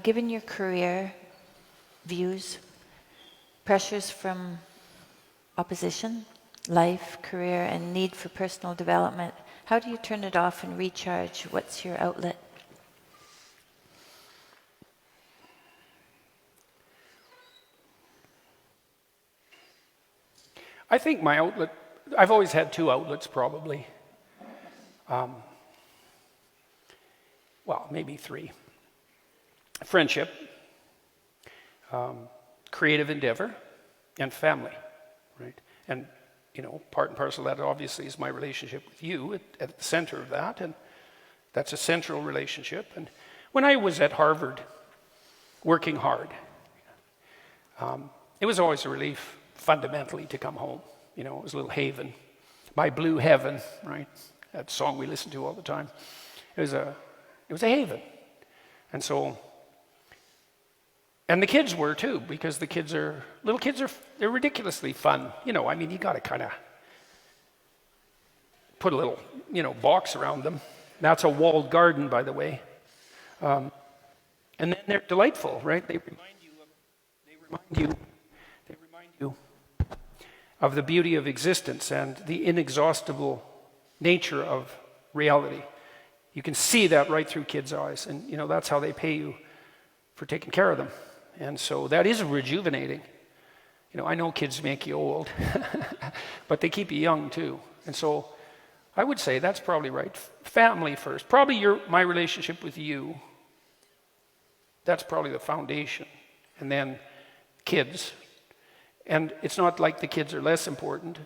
Given your career views, pressures from opposition, life, career, and need for personal development, how do you turn it off and recharge? What's your outlet? I think my outlet, I've always had two outlets probably. Well, maybe three. Friendship, creative endeavor, and family, right? And, part and parcel of that obviously is my relationship with you at the center of that, and that's a central relationship. And when I was at Harvard, working hard, it was always a relief fundamentally to come home. It was a little haven. My blue heaven, right? That song we listen to all the time. It was a haven. And so, and the kids were too, because they're ridiculously fun. You got to kind of put a little, box around them. That's a walled garden, by the way. And then they're delightful, right? They remind you of the beauty of existence and the inexhaustible nature of reality. You can see that right through kids' eyes, and that's how they pay you for taking care of them. And so that is rejuvenating. I know kids make you old, but they keep you young too. And so I would say that's probably right. Family first. Probably my relationship with you, that's probably the foundation. And then kids. And it's not like the kids are less important.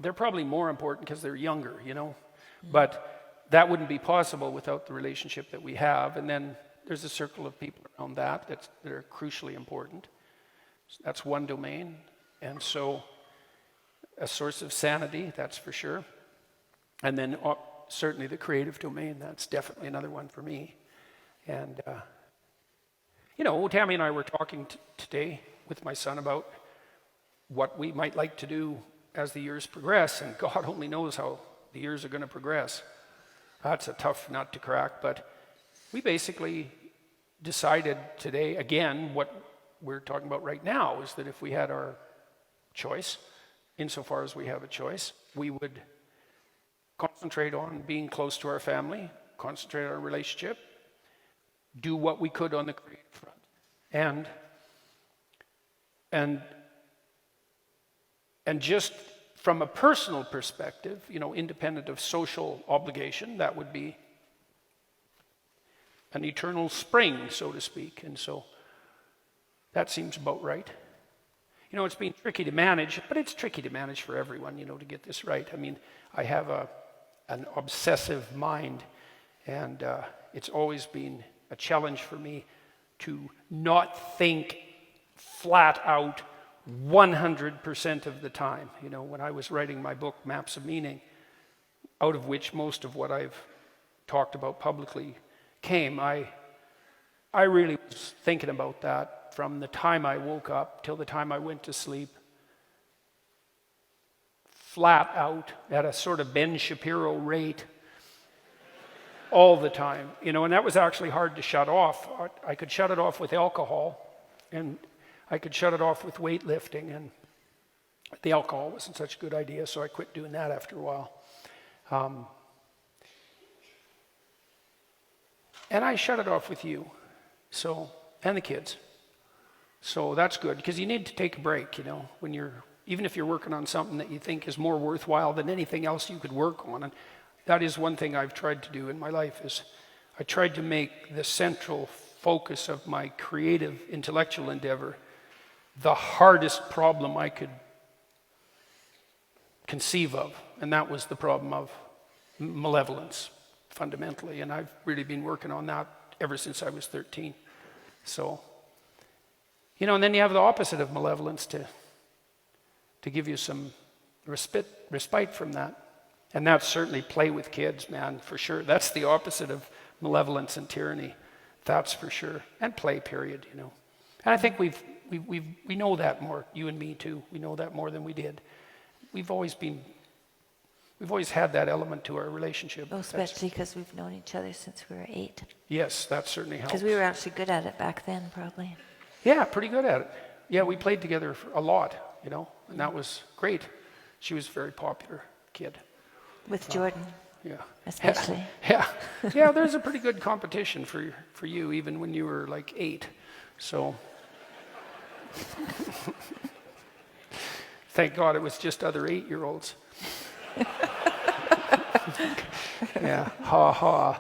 They're probably more important because they're younger, But that wouldn't be possible without the relationship that we have. And then there's a circle of people around that are crucially important. That's one domain. And so a source of sanity, that's for sure. And then certainly the creative domain, that's definitely another one for me. And, Tammy and I were talking today with my son about what we might like to do as the years progress, and God only knows how the years are going to progress. That's a tough nut to crack, but we basically decided today, again, what we're talking about right now is that if we had our choice, insofar as we have a choice, we would concentrate on being close to our family, concentrate on our relationship, do what we could on the creative front, and just from a personal perspective, independent of social obligation, that would be an eternal spring, so to speak. And so that seems about right. It's been tricky to manage, but it's tricky to manage for everyone, to get this right. I have an obsessive mind, and it's always been a challenge for me to not think flat out 100% of the time. When I was writing my book, Maps of Meaning, out of which most of what I've talked about publicly came, I really was thinking about that from the time I woke up till the time I went to sleep, flat out at a sort of Ben Shapiro rate all the time. And that was actually hard to shut off. I could shut it off with alcohol, and I could shut it off with weightlifting, and the alcohol wasn't such a good idea, so I quit doing that after a while. And I shut it off with you, and the kids. So that's good, because you need to take a break, when even if you're working on something that you think is more worthwhile than anything else you could work on. And that is one thing I've tried to do in my life, is I tried to make the central focus of my creative intellectual endeavor the hardest problem I could conceive of, and that was the problem of malevolence, fundamentally. And I've really been working on that ever since I was 13. So, and then you have the opposite of malevolence to give you some respite from that. And that's certainly play with kids, man, for sure. That's the opposite of malevolence and tyranny, that's for sure. And play, period, And I think we know that more, you and me too. We know that more than we did. We've always been we've always had that element to our relationship. Oh, especially because we've known each other since we were 8. Yes, that certainly helps. Because we were actually good at it back then, probably. Yeah, pretty good at it. Yeah, we played together a lot, you know, and that was great. She was a very popular kid. With Jordan, Yeah. especially. Yeah. Yeah, there's a pretty good competition for you even when you were like 8. So thank God it was just other 8-year-olds. Yeah, ha ha.